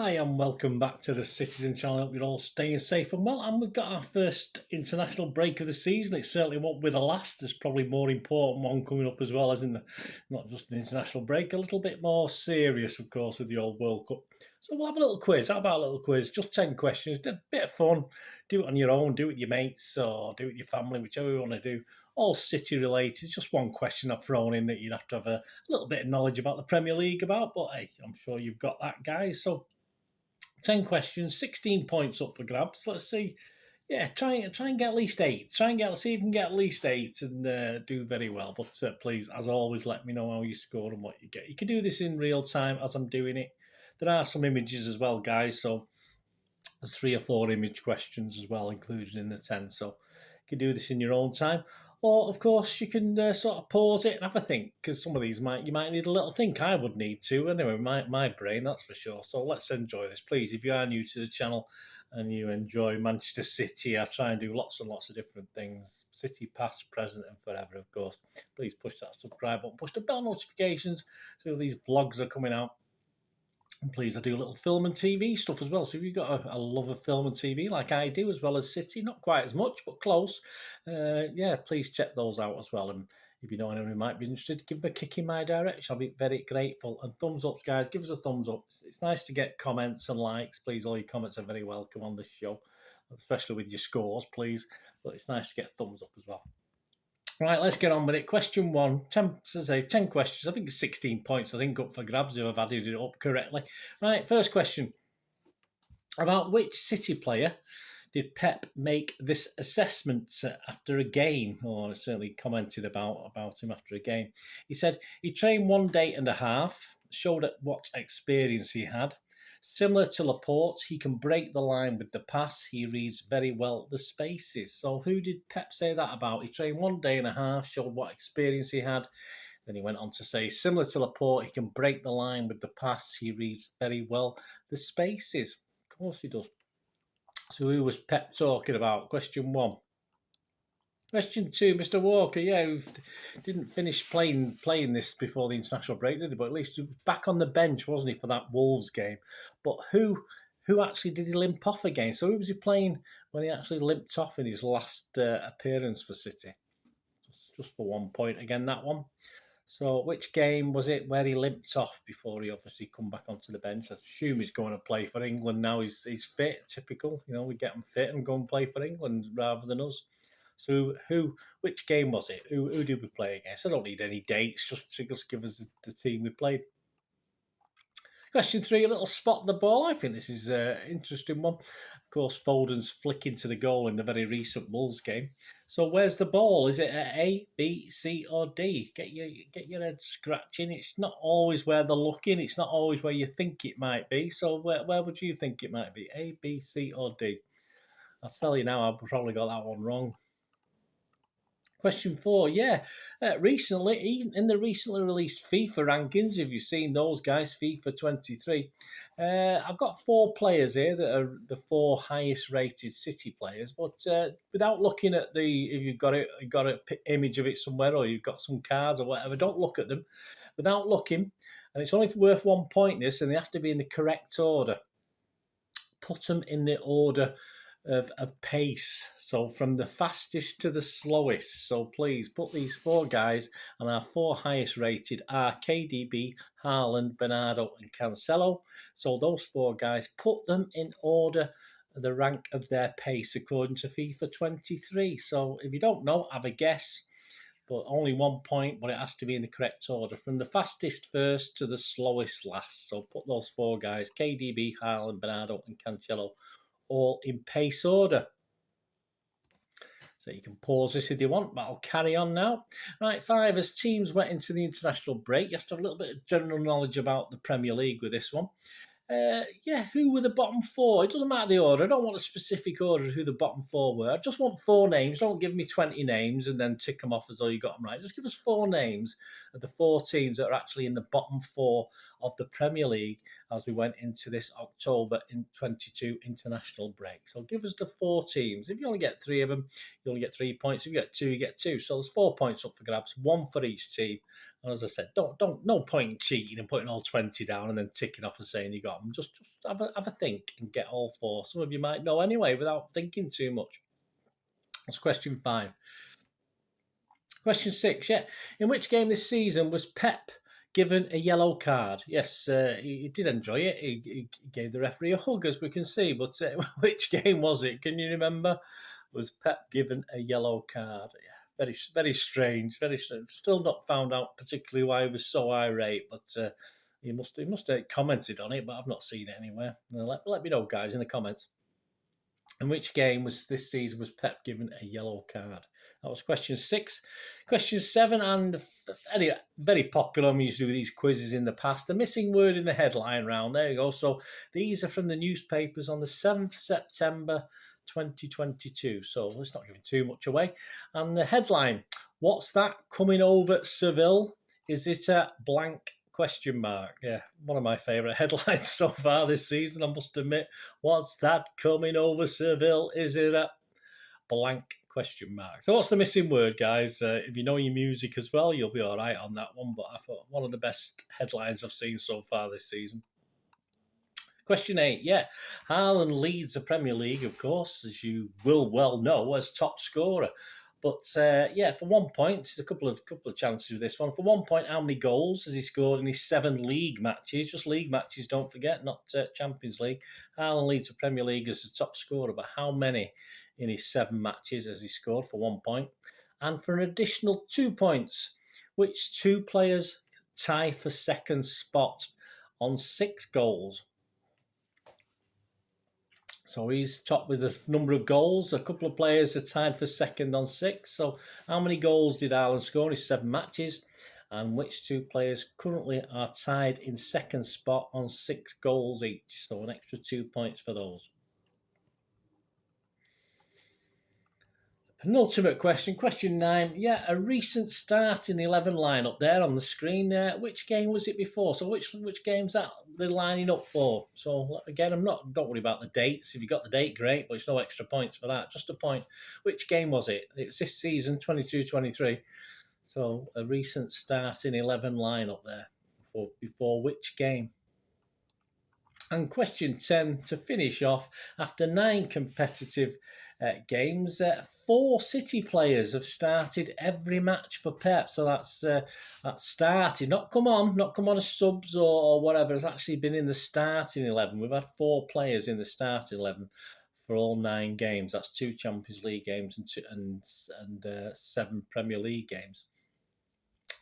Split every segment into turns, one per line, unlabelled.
Hi, and welcome back to the Citizen channel. Hope you're all staying safe and well. And we've got our first international break of the season. It certainly won't be the last. There's probably a more important one coming up as well, isn't there? Not just an international break, a little bit more serious, of course, with the old World Cup. So we'll have a little quiz. How about a little quiz? Just 10 questions. A bit of fun. Do it on your own, do it with your mates, or do it with your family, whichever you want to do. All City related. Just one question I've thrown in that you'd have to have a little bit of knowledge about the Premier League about, but hey, I'm sure you've got that, guys. So 10 questions, 16 points up for grabs. Let's see. Yeah, try and get at least 8. See if you can get at least 8 and do very well. But please, as always, let me know how you score and what you get. You can do this in real time as I'm doing it. There are some images as well, guys. So there's 3 or 4 image questions as well included in the 10. So you can do this in your own time. Or, of course, you can sort of pause it and have a think, because some of these you might need a little think. I would need to. Anyway, my brain, that's for sure. So let's enjoy this. Please, if you are new to the channel and you enjoy Manchester City, I try and do lots and lots of different things. City past, present and forever, of course. Please push that subscribe button. Push the bell notifications so these vlogs are coming out. And please, I do a little film and TV stuff as well. So if you've got a love of film and TV like I do, as well as City, not quite as much, but close, yeah, please check those out as well. And if you know anyone who might be interested, give them a kick in my direction. I'll be very grateful. And thumbs up, guys. Give us a thumbs up. It's nice to get comments and likes. Please, all your comments are very welcome on this show, especially with your scores, please. But it's nice to get a thumbs up as well. Right, let's get on with it. Question 1, 10 questions. I think it's 16 points, up for grabs if I've added it up correctly. Right, first question. About which City player did Pep make this assessment after a game? Or certainly commented about him after a game. He said he trained 1 day and a half, showed what experience he had. Similar to Laporte, he can break the line with the pass. He reads very well the spaces. So who did Pep say that about? He trained 1 day and a half, showed what experience he had. Then he went on to say, similar to Laporte, he can break the line with the pass. He reads very well the spaces. Of course he does. So who was Pep talking about? Question 1. Question 2, Mr. Walker. Yeah, we didn't finish playing this before the international break, did he? But at least he was back on the bench, wasn't he, for that Wolves game? But who actually did he limp off against? So who was he playing when he actually limped off in his last appearance for City? Just for 1 point again, that one. So which game was it where he limped off before he obviously come back onto the bench? I assume he's going to play for England now. He's fit, typical. You know, we get him fit and go and play for England rather than us. So which game was it? Who did we play against? I don't need any dates, just give us the team we played. Question 3, a little spot the ball. I think this is an interesting one. Of course, Foden's flicking to the goal in the very recent Wolves game. So where's the ball? Is it at A, B, C or D? Get your head scratching. It's not always where they're looking. It's not always where you think it might be. So where would you think it might be? A, B, C or D? I'll tell you now, I've probably got that one wrong. Question 4, yeah. Recently, in the recently released FIFA rankings, if you've seen those guys, FIFA 23, I've got 4 players here that are the 4 highest rated City players. But without looking at if you've got an image of it somewhere or you've got some cards or whatever, don't look at them. Without looking, and it's only worth 1 point this, and they have to be in the correct order. Put them in the order of pace, so from the fastest to the slowest. So please put these 4 guys, and our 4 highest rated are KDB, Haaland, Bernardo and Cancelo. So those 4 guys, put them in order, the rank of their pace according to FIFA 23. So if you don't know, have a guess, but only 1 point, but it has to be in the correct order, from the fastest first to the slowest last. So put those 4 guys, KDB, Haaland, Bernardo and Cancelo, all in pace order. So you can pause this if you want, but I'll carry on now. Right, 5, as teams went into the international break, you have to have a little bit of general knowledge about the Premier League with this one. Yeah, who were the bottom 4? It doesn't matter the order. I don't want a specific order of who the bottom 4 were. I just want 4 names. Don't give me 20 names and then tick them off as though you got them right. Just give us 4 names of the 4 teams that are actually in the bottom 4 of the Premier League as we went into this October in 22 international break. So give us the 4 teams. If you only get 3 of them, you only get 3 points. If you get 2, you get 2. So there's 4 points up for grabs, 1 for each team. And as I said, no point in cheating and putting all 20 down and then ticking off and saying you got them. Just have a think and get all 4. Some of you might know anyway without thinking too much. That's question 5. Question 6, yeah. In which game this season was Pep given a yellow card? Yes, he did enjoy it. He gave the referee a hug, as we can see. But which game was it? Can you remember? Was Pep given a yellow card? Yeah, very strange. Very strange. Still not found out particularly why he was so irate, but he must have commented on it, but I've not seen it anywhere. Let me know, guys, in the comments. In which game was this season was Pep given a yellow card? That was question 6. Question 7, and anyway, very popular. I'm used to do these quizzes in the past. The missing word in the headline round. There you go. So these are from the newspapers on the 7th September 2022. So let's not give too much away. And the headline, what's that coming over Seville? Is it a blank? Question mark. Yeah, one of my favourite headlines so far this season, I must admit. What's that coming over Seville? Is it a blank? Question mark. So what's the missing word, guys? If you know your music as well, you'll be all right on that one. But I thought one of the best headlines I've seen so far this season. Question 8, yeah. Haaland leads the Premier League, of course, as you will well know, as top scorer. But yeah, for 1 point, there's a couple of chances with this one. For 1 point, how many goals has he scored in his 7 league matches? Just league matches, don't forget, not Champions League. Haaland leads the Premier League as the top scorer, but how many in his 7 matches has he scored for 1 point? And for an additional 2 points, which 2 players tie for second spot on 6 goals? So he's top with the number of goals. A couple of players are tied for second on 6. So how many goals did Haaland score in his 7 matches? And which 2 players currently are tied in second spot on 6 goals each? So an extra 2 points for those. Penultimate question, question 9. Yeah, a recent start in the 11 lineup there on the screen. Which game was it before? So which game's that they're lining up for? So again, don't worry about the dates. If you got the date, great, but it's no extra points for that. Just a point. Which game was it? It was this season, 22-23. So a recent start in 11 lineup there. Before which game? And question 10 to finish off. After 9 competitive games, 4 City players have started every match for Pep. So that's started, not come on as subs or whatever. It's actually been in the starting 11. We've had 4 players in the starting 11 for all 9 games. That's 2 Champions League games and 7 Premier League games.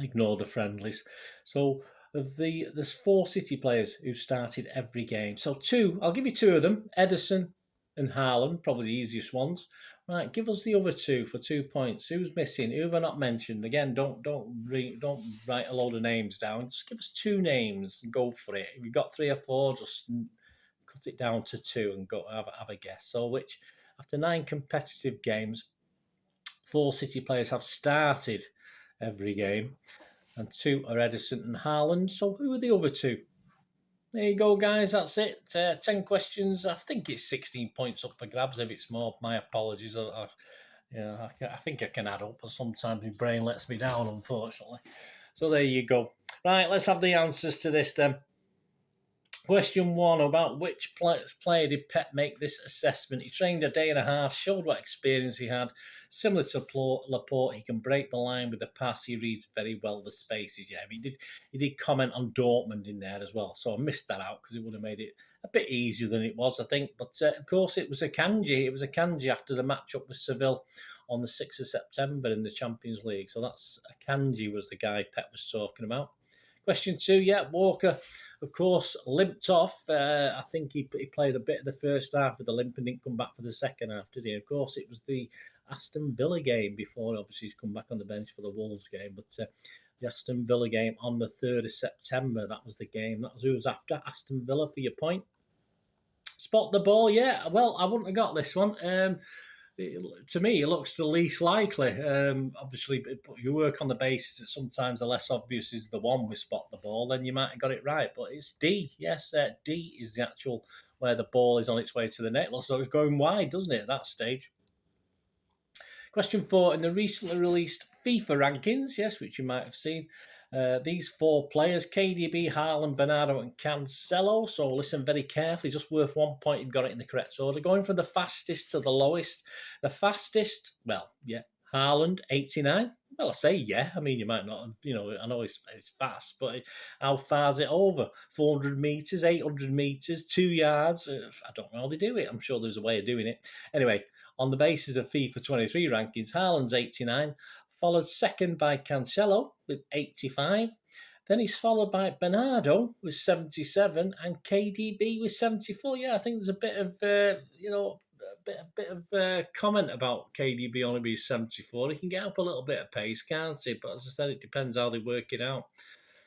Ignore the friendlies. So there's 4 City players who started every game. So 2, I'll give you 2 of them, Ederson and Haaland, probably the easiest ones. Right, give us the other 2 for 2 points. Who's missing? Who have I not mentioned? Again, don't write a load of names down. Just give us 2 names and go for it. If you've got 3 or 4, just cut it down to 2 and go have a guess. So which, after 9 competitive games, 4 City players have started every game, and 2 are Ederson and Haaland. So who are the other 2? There you go, guys. That's it. 10 questions. I think it's 16 points up for grabs. If it's more, my apologies. I think I can add up, but sometimes my brain lets me down, unfortunately. So there you go. Right, let's have the answers to this then. Question 1, about which player did Pep make this assessment? He trained a day and a half, showed what experience he had. Similar to Laporte, he can break the line with the pass. He reads very well the spaces. Yeah, he did comment on Dortmund in there as well. So I missed that out because it would have made it a bit easier than it was, I think. But of course, it was a kanji. It was a kanji after the match-up with Seville on the 6th of September in the Champions League. So that's a kanji was the guy Pep was talking about. Question 2, yeah, Walker, of course, limped off. I think he played a bit of the first half with the limp and didn't come back for the second half, did he? Of course, it was the Aston Villa game before, obviously, he's come back on the bench for the Wolves game. But the Aston Villa game on the 3rd of September, that was the game. That was who was after Aston Villa for your point. Spot the ball, yeah. Well, I wouldn't have got this one. To me, it looks the least likely. Obviously, you work on the basis that sometimes the less obvious is the one we spot the ball, then you might have got it right. But it's D. Yes, D is the actual where the ball is on its way to the net. So it's going wide, doesn't it, at that stage? Question 4. In the recently released FIFA rankings, yes, which you might have seen, these 4 players, KDB, Haaland, Bernardo and Cancelo, so listen very carefully, just worth 1 point, you've got it in the correct order. Going from the fastest to the lowest. The fastest, well, yeah, Haaland, 89. Well, I say yeah. I mean, you might not, I know it's fast, but how far is it over? 400 metres, 800 metres, 2 yards? I don't know how they do it. I'm sure there's a way of doing it. Anyway, on the basis of FIFA 23 rankings, Haaland's 89, followed second by Cancelo with 85. Then he's followed by Bernardo with 77 and KDB with 74. Yeah, I think there's a bit of, comment about KDB only being 74. He can get up a little bit of pace, can't he? But as I said, it depends how they work it out.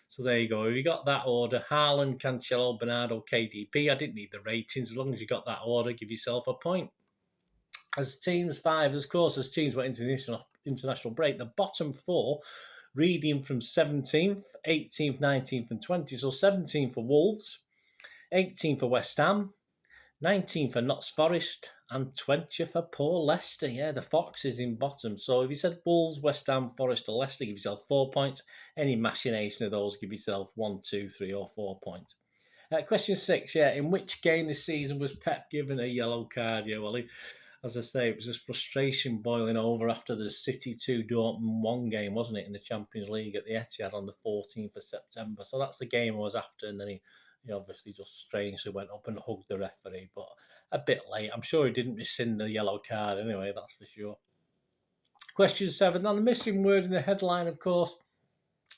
So there you go. You got that order. Haaland, Cancelo, Bernardo, KDB. I didn't need the ratings. As long as you got that order, give yourself a point. As teams went into the international break, the bottom 4 reading from 17th, 18th, 19th and 20th. So 17th for Wolves, 18th for West Ham, 19th for Notts Forest and 20th for poor Leicester. Yeah, the Foxes in bottom. So if you said Wolves, West Ham, Forest or Leicester, give yourself 4 points. Any machination of those, give yourself 1, 2, 3 or 4 points. Question 6, in which game this season was Pep given a yellow card? Yeah, well, as I say, it was just frustration boiling over after the City 2 Dortmund 1 game, wasn't it, in the Champions League at the Etihad on the 14th of September. So that's the game I was after, and then he obviously just strangely went up and hugged the referee, but a bit late. I'm sure he didn't rescind the yellow card anyway, that's for sure. Question 7. Now, the missing word in the headline, of course,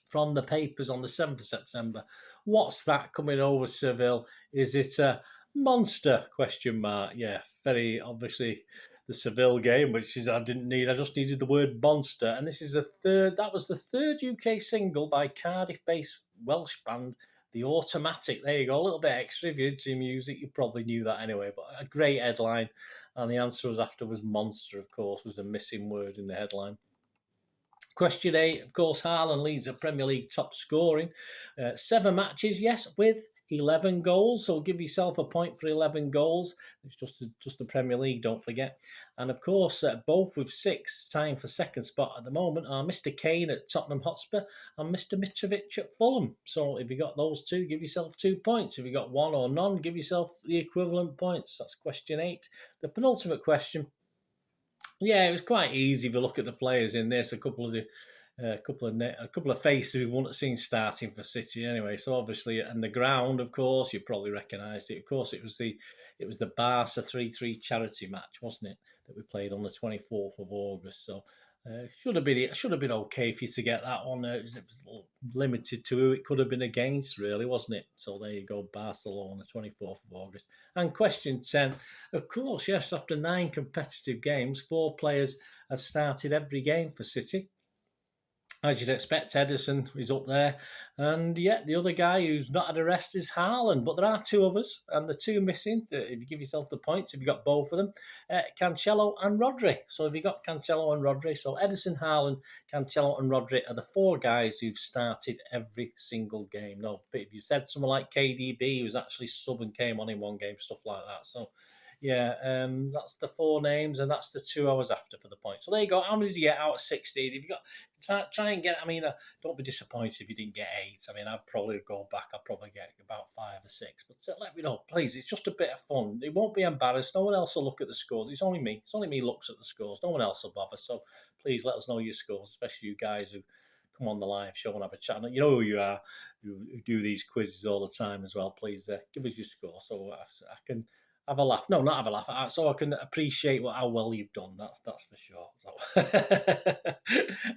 from the papers on the 7th of September. What's that coming over Seville? Is it a monster? Question mark. Yeah, very obviously the Seville game, which is I just needed the word monster. And this is that was the third UK single by Cardiff-based Welsh band, The Automatic. There you go, a little bit extra. If you're into music, you probably knew that anyway, but a great headline. And the answer was monster, of course, was the missing word in the headline. Question 8, of course, Haaland leads the Premier League top scoring. 7 matches, yes, with 11 goals. So give yourself a point for 11 goals. It's just the Premier League, don't forget. And of course, both with 6, tying for second spot at the moment, are Mr. Kane at Tottenham Hotspur and Mr. Mitrovic at Fulham. So if you got those 2, give yourself 2 points. If you got 1 or none, give yourself the equivalent points. That's question 8. The penultimate question. Yeah, it was quite easy if you look at the players in this. A couple of faces we wouldn't have seen starting for City anyway. So obviously, and the ground, of course, you probably recognised it. Of course, it was the Barca 3-3 charity match, wasn't it, that we played on the 24th of August. So should have been okay for you to get that one. It was limited to who it could have been against, really, wasn't it? So there you go, Barcelona, 24th of August. And question 10, of course, yes, after 9 competitive games, 4 players have started every game for City. As you'd expect, Ederson is up there. And yet the other guy who's not had a rest is Haaland. But there are 2 others, and the 2 missing, if you give yourself the points, if you got both of them, Cancelo and Rodri. So if you got Cancelo and Rodri, so Ederson, Haaland, Cancelo and Rodri are the 4 guys who've started every single game. No, but if you said someone like KDB, who's actually sub and came on in 1 game, stuff like that. So yeah, that's the 4 names, and that's the 2 I was after for the point. So there you go. How many did you get out of 16? If you got, try and get. I mean, don't be disappointed if you didn't get 8. I mean, I'd probably go back. I'd probably get about 5 or 6. But let me know, please. It's just a bit of fun. It won't be embarrassed. No one else will look at the scores. It's only me. It's only me looks at the scores. No one else will bother. So please let us know your scores, especially you guys who come on the live show and have a chat. You know who you are. Who do these quizzes all the time as well. Please give us your score so I can have a laugh. No, not have a laugh. So I can appreciate how well you've done. That's for sure. So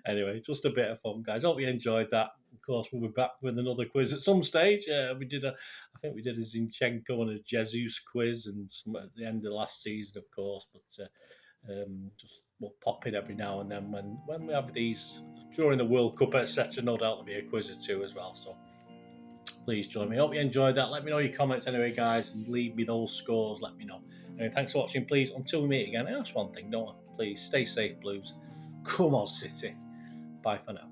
anyway, just a bit of fun, guys. Hope you enjoyed that. Of course, we'll be back with another quiz at some stage. I think we did a Zinchenko and a Jesus quiz, and some at the end of last season, of course. But just we'll pop in every now and then when we have these during the World Cup, etc. No doubt there'll be a quiz or 2 as well. So please join me. Hope you enjoyed that. Let me know your comments anyway, guys, and leave me those scores. Let me know. Anyway, thanks for watching. Please, until we meet again, ask one thing, don't I? Please stay safe, Blues. Come on, City. Bye for now.